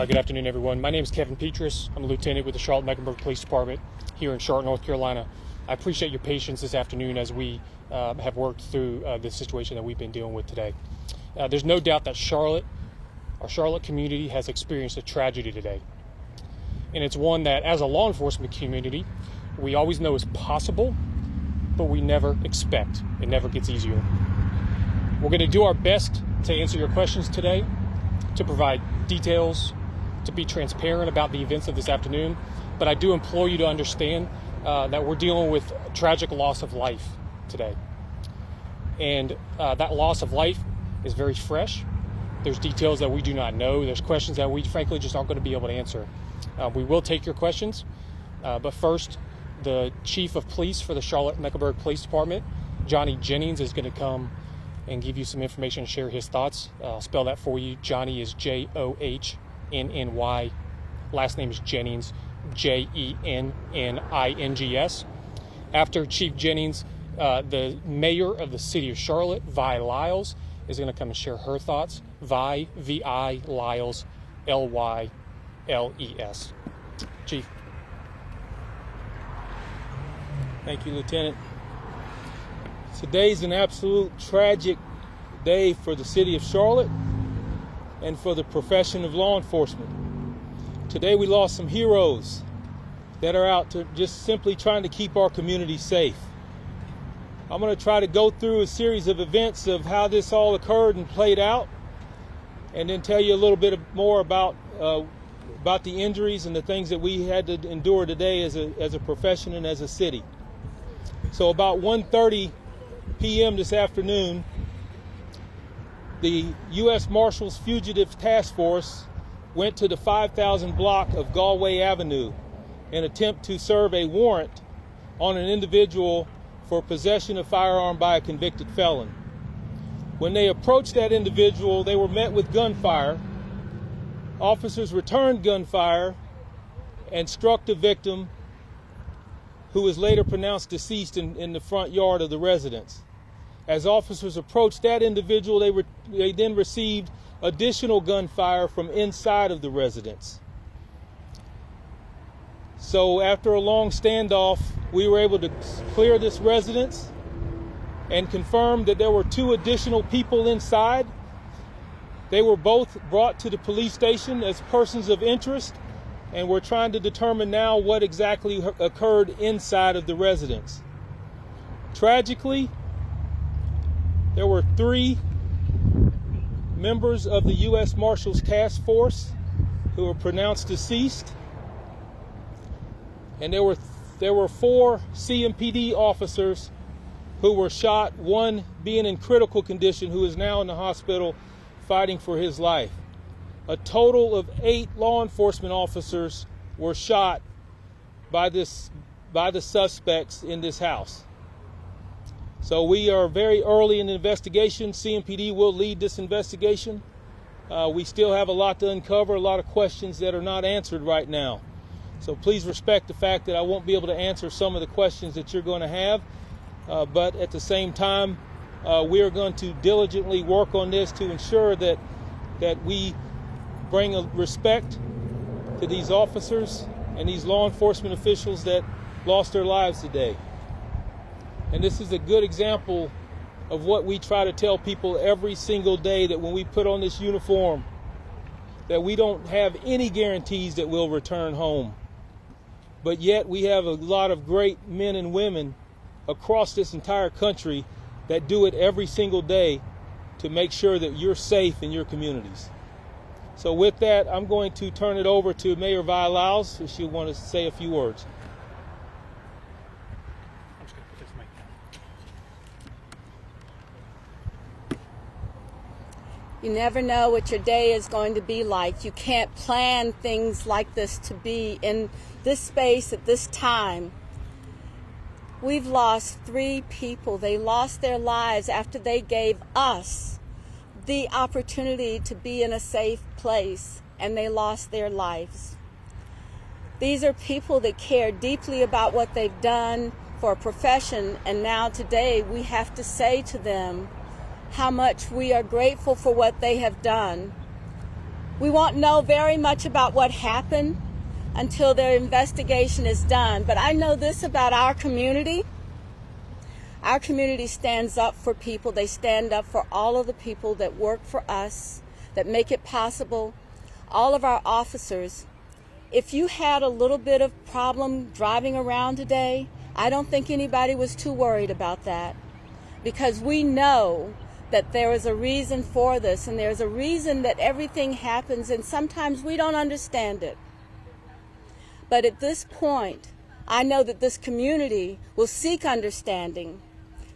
Good afternoon, everyone. My name is Kevin Petrus. I'm a lieutenant with the Charlotte-Mecklenburg Police Department here in Charlotte, North Carolina. I appreciate your patience this afternoon as we have worked through this situation that we've been dealing with today. There's no doubt that our Charlotte community has experienced a tragedy today. And it's one that, as a law enforcement community, we always know is possible, but we never expect. It never gets easier. We're going to do our best to answer your questions today, to provide details, to be transparent about the events of this afternoon. But I do implore you to understand that we're dealing with tragic loss of life today. And that loss of life is very fresh. There's details that we do not know. There's questions that we frankly just aren't going to be able to answer. We will take your questions, but first, the Chief of Police for the Charlotte-Mecklenburg Police Department, Johnny Jennings, is going to come and give you some information and share his thoughts. I'll spell that for you. Johnny is Johnnny. Last name is Jennings, Jennings. After Chief Jennings, the mayor of the city of Charlotte, Vi Lyles, is going to come and share her thoughts. Vi, V-I, Lyles, Lyles. Chief. Thank you, Lieutenant. Today's an absolute tragic day for the city of Charlotte and for the profession of law enforcement. Today we lost some heroes that are out to just simply trying to keep our community safe. I'm going to try to go through a series of events of how this all occurred and played out, and then tell you a little bit more about the injuries and the things that we had to endure today as a profession and as a city. So about 1:30 p.m. this afternoon, the US Marshals Fugitive Task Force went to the 5000 block of Galway Avenue in an attempt to serve a warrant on an individual for possession of firearm by a convicted felon. When they approached that individual, they were met with gunfire. Officers returned gunfire and struck the victim, who was later pronounced deceased in the front yard of the residence. As officers approached that individual, they then received additional gunfire from inside of the residence. So after a long standoff, we were able to clear this residence and confirm that there were 2 additional people inside. They were both brought to the police station as persons of interest, and we're trying to determine now what exactly occurred inside of the residence. Tragically, there were 3 members of the US Marshals Task Force who were pronounced deceased, and there were 4 CMPD officers who were shot, one being in critical condition who is now in the hospital fighting for his life. A total of 8 law enforcement officers were shot by the suspects in this house. So we are very early in the investigation. CMPD will lead this investigation. We still have a lot to uncover, a lot of questions that are not answered right now. So please respect the fact that I won't be able to answer some of the questions that you're going to have. But at the same time, we are going to diligently work on this to ensure that we bring a respect to these officers and these law enforcement officials that lost their lives today. And this is a good example of what we try to tell people every single day, that when we put on this uniform, that we don't have any guarantees that we'll return home. But yet we have a lot of great men and women across this entire country that do it every single day to make sure that you're safe in your communities. So with that, I'm going to turn it over to Mayor Vi Lyles, if she'll want to say a few words. You never know what your day is going to be like. You can't plan things like this to be in this space at this time. We've lost 3 people. They lost their lives after they gave us the opportunity to be in a safe place, and they lost their lives. These are people that care deeply about what they've done for a profession, and now today we have to say to them how much we are grateful for what they have done. We won't know very much about what happened until their investigation is done. But I know this about our community. Our community stands up for people. They stand up for all of the people that work for us, that make it possible, all of our officers. If you had a little bit of problem driving around today, I don't think anybody was too worried about that, because we know that there is a reason for this, and there's a reason that everything happens, and sometimes we don't understand it. But at this point, I know that this community will seek understanding.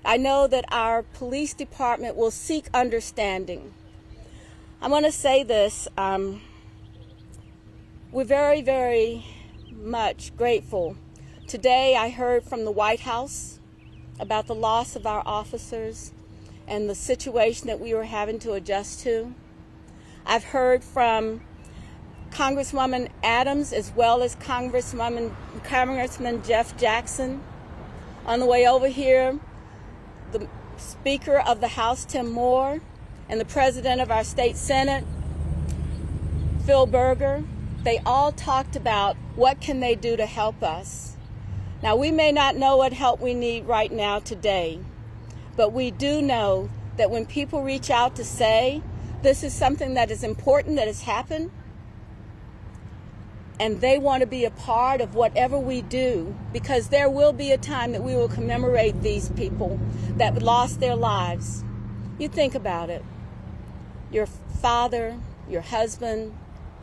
I know that our police department will seek understanding. I want to say this. We're very, very much grateful. Today I heard from the White House about the loss of our officers and the situation that we were having to adjust to. I've heard from Congresswoman Adams as well as Congressman Jeff Jackson. On the way over here, the Speaker of the House, Tim Moore, and the President of our State Senate, Phil Berger, they all talked about what can they do to help us. Now, we may not know what help we need right now today, but we do know that when people reach out to say this is something that is important that has happened, and they want to be a part of whatever we do, because there will be a time that we will commemorate these people that lost their lives. You think about it. Your father, your husband,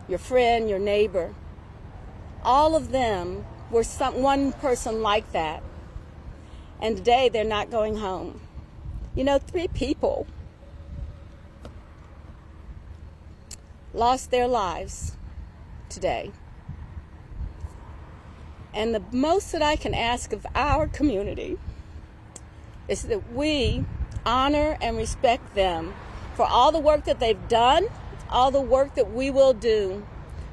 your friend, your neighbor, all of them were one person like that. And today they're not going home. You know, 3 people lost their lives today. And the most that I can ask of our community is that we honor and respect them for all the work that they've done, all the work that we will do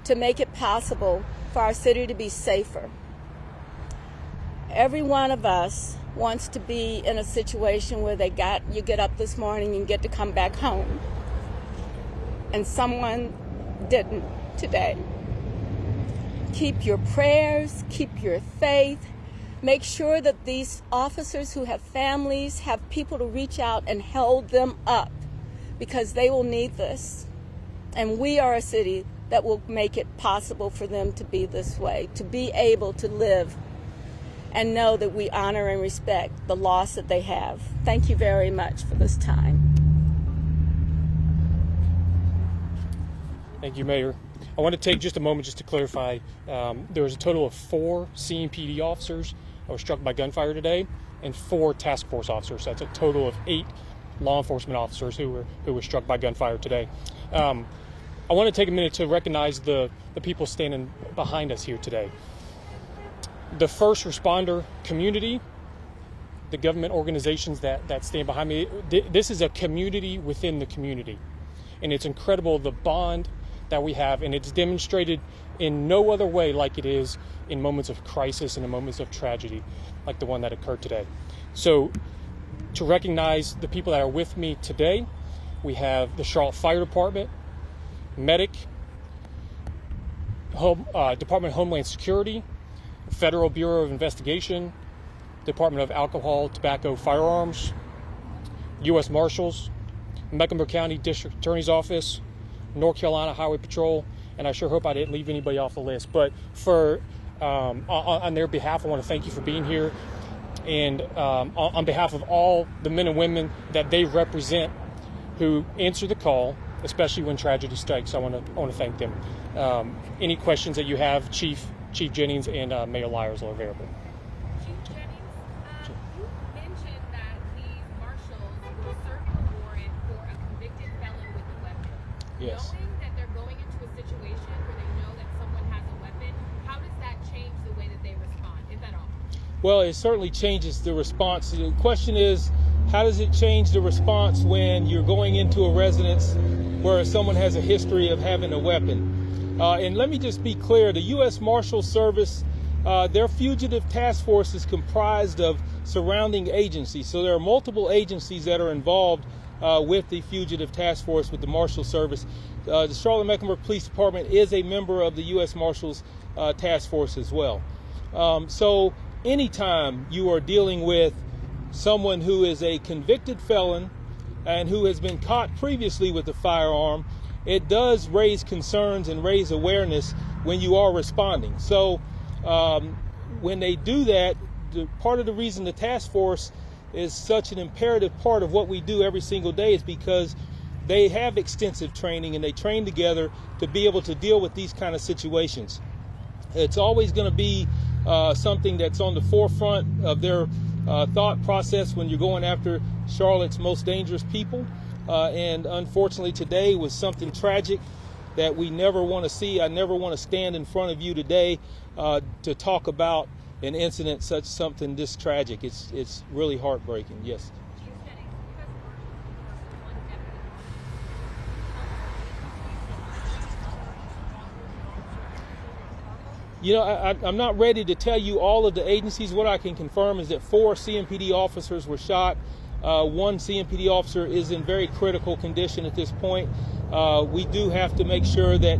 to make it possible for our city to be safer. Every one of us wants to be in a situation where you get up this morning and get to come back home. And someone didn't today. Keep your prayers, keep your faith. Make sure that these officers who have families have people to reach out and hold them up, because they will need this. And we are a city that will make it possible for them to be this way, to be able to live and know that we honor and respect the loss that they have. Thank you very much for this time. Thank you, Mayor. I want to take just a moment just to clarify. There was a total of 4 CMPD officers that were struck by gunfire today, and 4 task force officers. That's a total of 8 law enforcement officers who were struck by gunfire today. I want to take a minute to recognize the people standing behind us here today. The first responder community, the government organizations that stand behind me. This is a community within the community, and it's incredible the bond that we have, and it's demonstrated in no other way like it is in moments of crisis and in moments of tragedy like the one that occurred today. So to recognize the people that are with me today, we have the Charlotte Fire Department, Medic, Department of Homeland Security, Federal Bureau of Investigation, Department of Alcohol, Tobacco, Firearms, US Marshals, Mecklenburg County District Attorney's Office, North Carolina Highway Patrol, and I sure hope I didn't leave anybody off the list. But for on their behalf, I want to thank you for being here, and on behalf of all the men and women that they represent who answer the call, especially when tragedy strikes, I want to thank them. Any questions that you have, Chief Jennings and Mayor Lyers are available. Chief Jennings, you mentioned that these marshals will serve a warrant for a convicted felon with a weapon. Yes. Knowing that they're going into a situation where they know that someone has a weapon, how does that change the way that they respond, if at all? Well, it certainly changes the response. The question is, how does it change the response when you're going into a residence where someone has a history of having a weapon? And let me just be clear, the US Marshals Service, their fugitive task force is comprised of surrounding agencies. So there are multiple agencies that are involved with the Fugitive Task Force with the Marshal Service. The Charlotte-Mecklenburg Police Department is a member of the US Marshals Task Force as well. So anytime you are dealing with someone who is a convicted felon and who has been caught previously with a firearm, it does raise concerns and raise awareness when you are responding. So when they do that, part of the reason the task force is such an imperative part of what we do every single day is because they have extensive training and they train together to be able to deal with these kind of situations. It's always going to be something that's on the forefront of their thought process when you're going after Charlotte's most dangerous people. And unfortunately today was something tragic that we never want to see. I never want to stand in front of you today to talk about an incident such something this tragic. It's really heartbreaking. Yes. You know, I'm not ready to tell you all of the agencies. What I can confirm is that 4 CMPD officers were shot. 1 CMPD officer is in very critical condition at this point. We do have to make sure that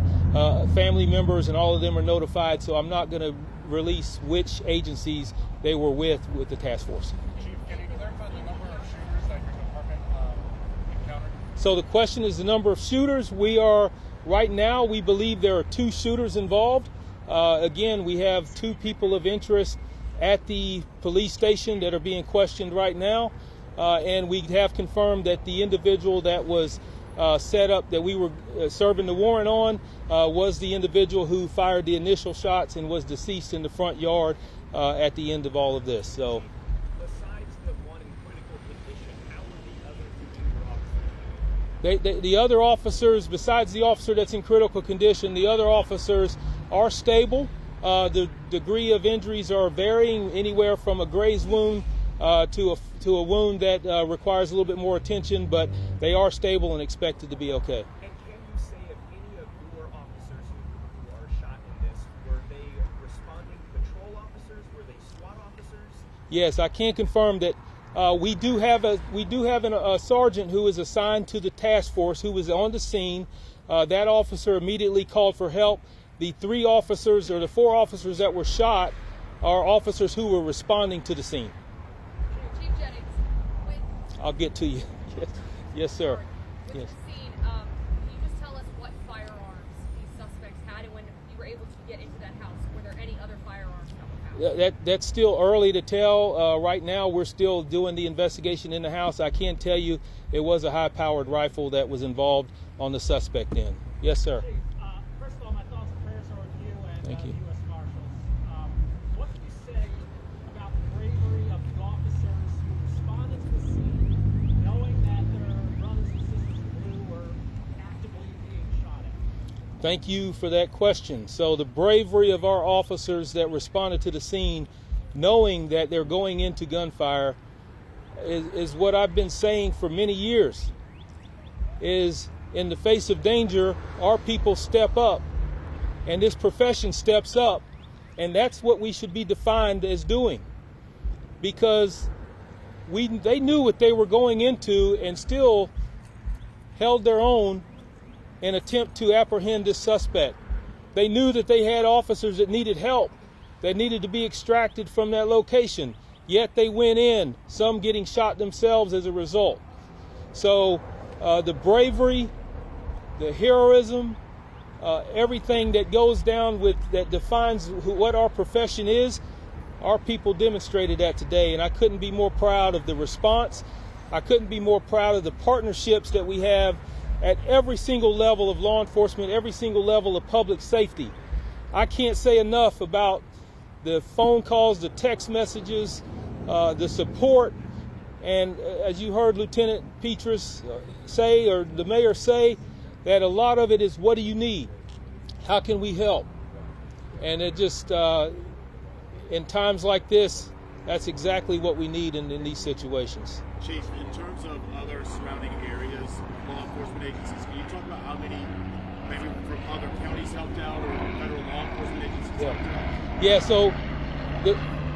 family members and all of them are notified, so I'm not going to release which agencies they were with the task force. Chief, can you clarify the number of shooters that your department encountered? So the question is the number of shooters. Right now, we believe there are 2 shooters involved. Again, we have 2 people of interest at the police station that are being questioned right now. And we have confirmed that the individual that was set up, that we were serving the warrant on, was the individual who fired the initial shots and was deceased in the front yard at the end of all of this. So, besides the one in critical condition, how were the other 2 officers? the other officers, besides the officer that's in critical condition, the other officers are stable. The degree of injuries are varying, anywhere from a grazed wound to a wound that requires a little bit more attention, but they are stable and expected to be okay. And can you say if any of your officers who are shot in this, were they responding patrol officers? Were they SWAT officers? Yes, I can confirm that we do have a sergeant who is assigned to the task force who was on the scene. That officer immediately called for help. The 3 officers or the 4 officers that were shot are officers who were responding to the scene. Chief Jennings, I'll get to you. Yes, sir. with Yes. the scene, can you just tell us what firearms these suspects had, and when you were able to get into that house, were there any other firearms that were found? That's still early to tell. Right now, we're still doing the investigation in the house. I can tell you it was a high-powered rifle that was involved on the suspect end. Yes, sir. First of all, my thoughts and prayers are with you and Thank you. the US Marshals. What can you say about the bravery of the officers who responded to the scene, knowing that their brothers and sisters in blue were actively being shot at? Thank you for that question. So the bravery of our officers that responded to the scene, knowing that they're going into gunfire, is what I've been saying for many years, is in the face of danger, our people step up, and this profession steps up, and that's what we should be defined as doing, because they knew what they were going into and still held their own in attempt to apprehend this suspect. They knew that they had officers that needed help, that needed to be extracted from that location, yet they went in, some getting shot themselves as a result. So the bravery, the heroism, everything that goes down with that defines what our profession is, our people demonstrated that today, and I couldn't be more proud of the response. I couldn't be more proud of the partnerships that we have at every single level of law enforcement, every single level of public safety. I can't say enough about the phone calls, the text messages, the support, and as you heard Lieutenant Petrus say, or the mayor say, that a lot of it is, what do you need? How can we help? And it just, in times like this, that's exactly what we need in these situations. Chief, in terms of other surrounding areas, law enforcement agencies, can you talk about how many, maybe from other counties helped out or federal law enforcement agencies helped out? Yeah, so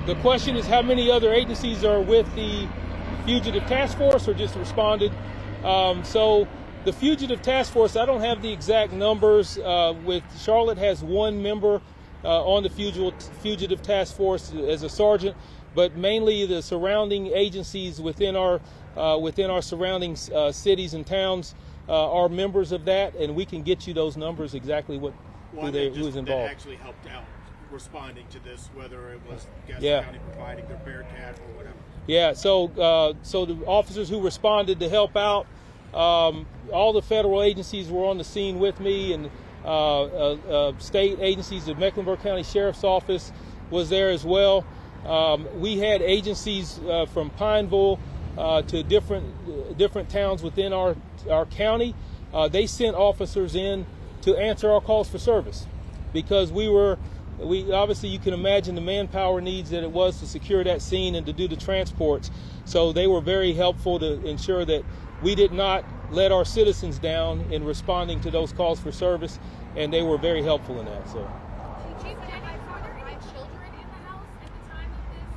the question is how many other agencies are with the Fugitive Task Force or just responded? So the Fugitive Task Force, I don't have the exact numbers. With Charlotte has one member on the Fugitive Task Force as a sergeant, but mainly the surrounding agencies within our surrounding cities and towns are members of that, and we can get you those numbers exactly who's involved. That actually helped out responding to this, whether it was Gaston County providing their Bearcat or whatever. Yeah, so the officers who responded to help out, all the federal agencies were on the scene with me, and state agencies, the Mecklenburg County Sheriff's Office was there as well. We had agencies from Pineville to different towns within our county. They sent officers in to answer our calls for service, because we obviously, you can imagine the manpower needs that it was to secure that scene and to do the transports. So they were very helpful to ensure that we did not let our citizens down in responding to those calls for service, and they were very helpful in that. So. Chief, were there any children in the house at the time of this,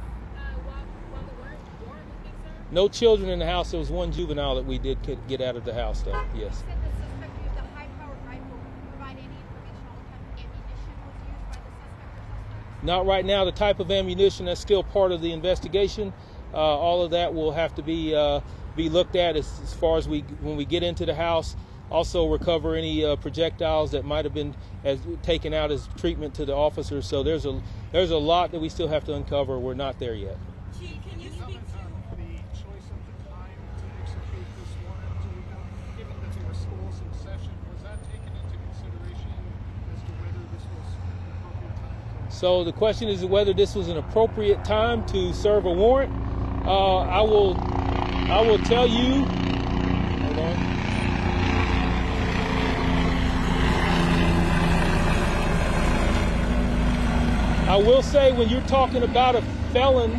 while the warrant was being served? No children in the house. There was one juvenile that we did get out of the house, though. Yes. You said the suspect used a high-powered rifle. Can you provide any information on what type of ammunition was used by the suspect or suspects? Not right now. The type of ammunition, that's still part of the investigation. All of that will have to be looked at as far as when we get into the house. Also recover any projectiles that might have been taken out as treatment to the officers. So there's a lot that we still have to uncover. We're not there yet. Chief, can you speak to the choice of the time to execute this warrant? Given that there were schools in session, was that taken into consideration as to whether this was an appropriate time? So the question is whether this was an appropriate time to serve a warrant. I will tell you. Hold on. I will say, when you're talking about a felon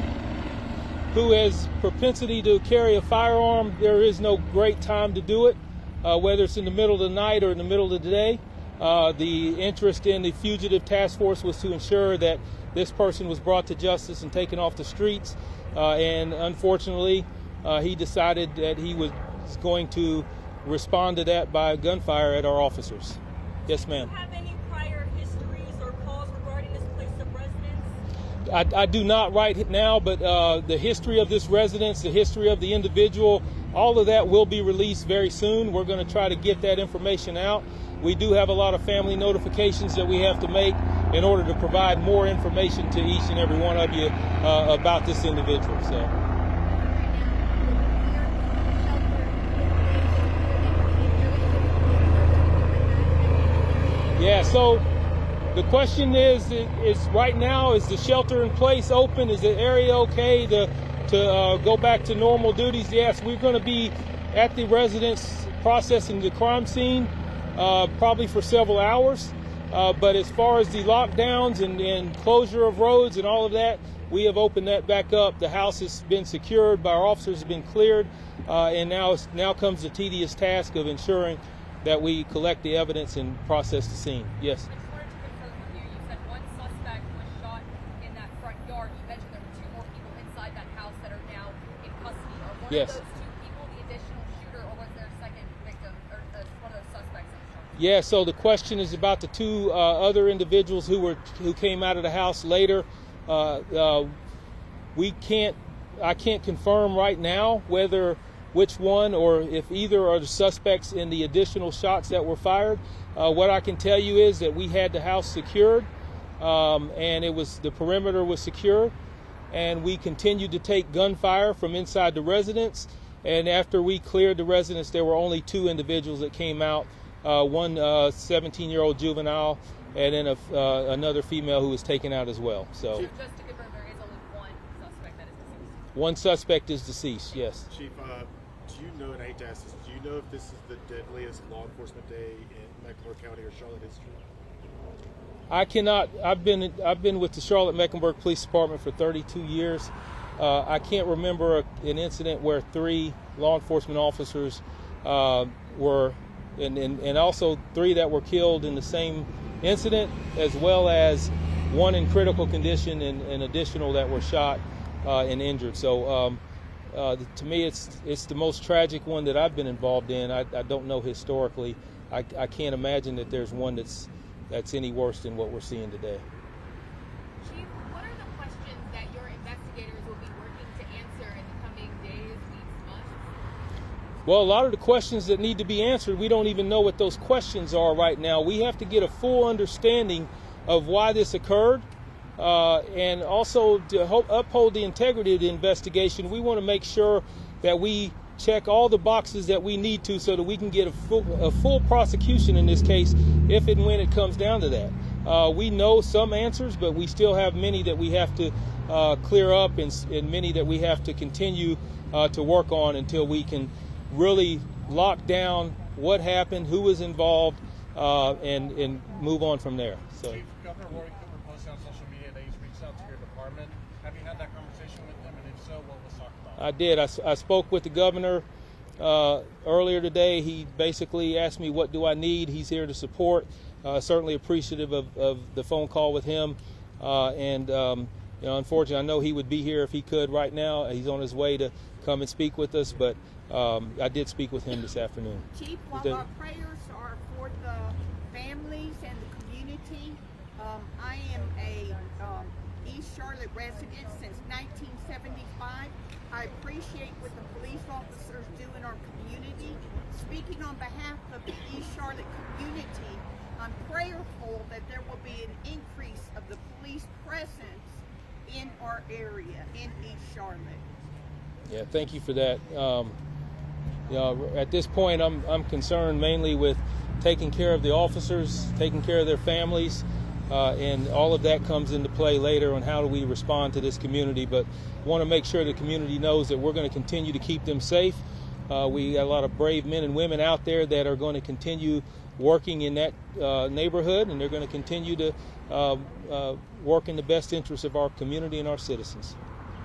who has propensity to carry a firearm, there is no great time to do it, whether it's in the middle of the night or in the middle of the day. The interest in the Fugitive Task Force was to ensure that this person was brought to justice and taken off the streets. And unfortunately, he decided that he was going to respond to that by gunfire at our officers. Yes, ma'am. Do you have any prior histories or calls regarding this place of residence? I do not right now, but the history of this residence, the history of the individual, all of that will be released very soon. We're going to try to get that information out. We do have a lot of family notifications that we have to make in order to provide more information to each and every one of you about this individual. So. Yeah, so the question is right now, is the shelter in place open? Is the area okay to go back to normal duties? Yes, we're going to be at the residence processing the crime scene probably for several hours. But as far as the lockdowns and closure of roads and all of that, we have opened that back up. The house has been secured, our officers have been cleared, and now comes the tedious task of ensuring that we collect the evidence and process the scene. Yes. I just wanted to confirm with you. You said one suspect was shot in that front yard. You mentioned there were two more people inside that house that are now in custody. Are one Yes. of those two people the additional shooter, or was there a second victim, or one of those suspects that was shot? Yeah, so the question is about the two other individuals who came out of the house later. I can't confirm right now which one or if either are the suspects in the additional shots that were fired. What I can tell you is that we had the house secured, and the perimeter was secure, and we continued to take gunfire from inside the residence. And after we cleared the residence, there were only two individuals that came out. One 17-year-old juvenile, and then another female who was taken out as well. So Chief, just to confirm, there is only one suspect that is deceased. one suspect is deceased. Yes. Chief, do you know, and I hate to ask this, do you know if this is the deadliest law enforcement day in Mecklenburg County or Charlotte history? I cannot. I've been with the Charlotte-Mecklenburg Police Department for 32 years. I can't remember an incident where 3 law enforcement officers were. And also 3 that were killed in the same incident, as well as 1 in critical condition and additional that were shot and injured. So To me, it's the most tragic one that I've been involved in. I don't know historically. I can't imagine that there's one that's any worse than what we're seeing today. Chief, what are the questions that your investigators will be working to answer in the coming days, weeks, months? Well, a lot of the questions that need to be answered, we don't even know what those questions are right now. We have to get a full understanding of why this occurred, and also to uphold the integrity of the investigation. We want to make sure that we check all the boxes that we need to so that we can get a full prosecution in this case if and when it comes down to that. We know some answers, but we still have many that we have to clear up, and many that we have to continue to work on until we can really lock down what happened, who was involved, and move on from there. So, Chief, Governor Roy Cooper posted on social media that he's reached out to your department. Have you had that conversation with him, and if so, what was talked about? I did. I spoke with the governor earlier today. He basically asked me, what do I need? He's here to support. Certainly appreciative of the phone call with him. Unfortunately, I know he would be here if he could right now. He's on his way to come and speak with us, but I did speak with him this afternoon. Chief, while our prayers are for the families and the community, I am a East Charlotte resident since 1975. I appreciate what the police officers do in our community. Speaking on behalf of the East Charlotte community, I'm prayerful that there will be an increase of the police presence in our area, in East Charlotte. Yeah, thank you for that. At this point, I'm concerned mainly with taking care of the officers, taking care of their families, and all of that comes into play later on how do we respond to this community. But want to make sure the community knows that we're going to continue to keep them safe. We got a lot of brave men and women out there that are going to continue working in that neighborhood, and they're going to continue to work in the best interest of our community and our citizens.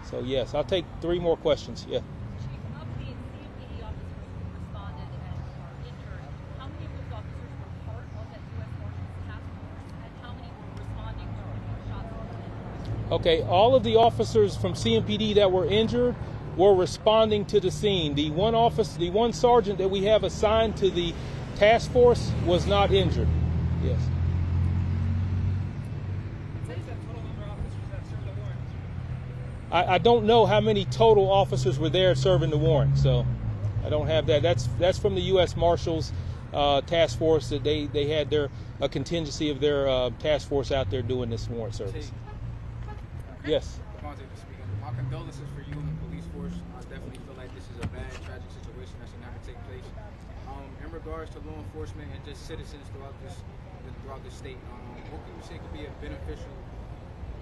So yes, I'll take 3 more questions. Yeah. Chief, of the CMPD officers who responded and are injured, how many of those officers were part of that US Marshals Task Force, and how many were responding to shots? Okay, all of the officers from CMPD that were injured were responding to the scene. The one sergeant that we have assigned to the task force was not injured. Yes. I don't know how many total officers were there serving the warrant, so I don't have that. That's from the US Marshals Task Force, that they had a contingency of their task force out there doing this warrant service. Yes. My condolences for you and the police force. I definitely feel like this is a bad, tragic situation that should never take place. In regards to law enforcement and just citizens throughout the state, what can you say could be a beneficial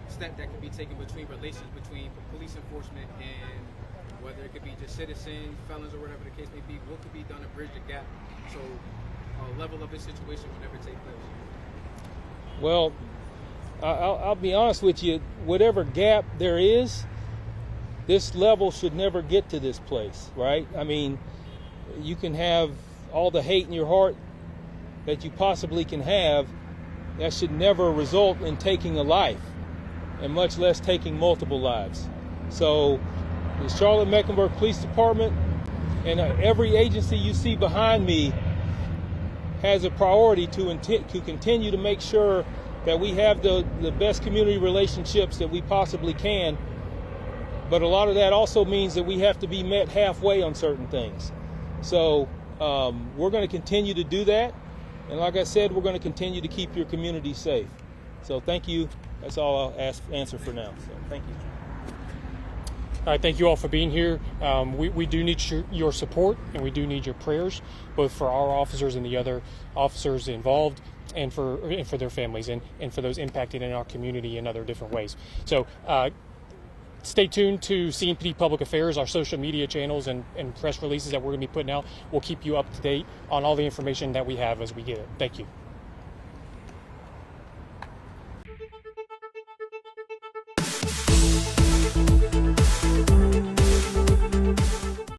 step that could be taken between relations between police enforcement and whether it could be just citizens, felons, or whatever the case may be? What could be done to bridge the gap so a level of this situation will never take place? Well, I'll be honest with you, whatever gap there is, this level should never get to this place, right? I mean, you can have all the hate in your heart that you possibly can have. That should never result in taking a life, and much less taking multiple lives. So the Charlotte-Mecklenburg Police Department and every agency you see behind me has a priority to continue to make sure that we have the best community relationships that we possibly can. But a lot of that also means that we have to be met halfway on certain things. So we're going to continue to do that. And like I said, we're going to continue to keep your community safe. So thank you. That's all I'll answer for now. So thank you. All right, thank you all for being here. We do need your support, and we do need your prayers, both for our officers and the other officers involved, and for their families, and for those impacted in our community in other different ways. So stay tuned to CMPD Public Affairs, our social media channels, and press releases that we're going to be putting out. We'll keep you up to date on all the information that we have as we get it. Thank you.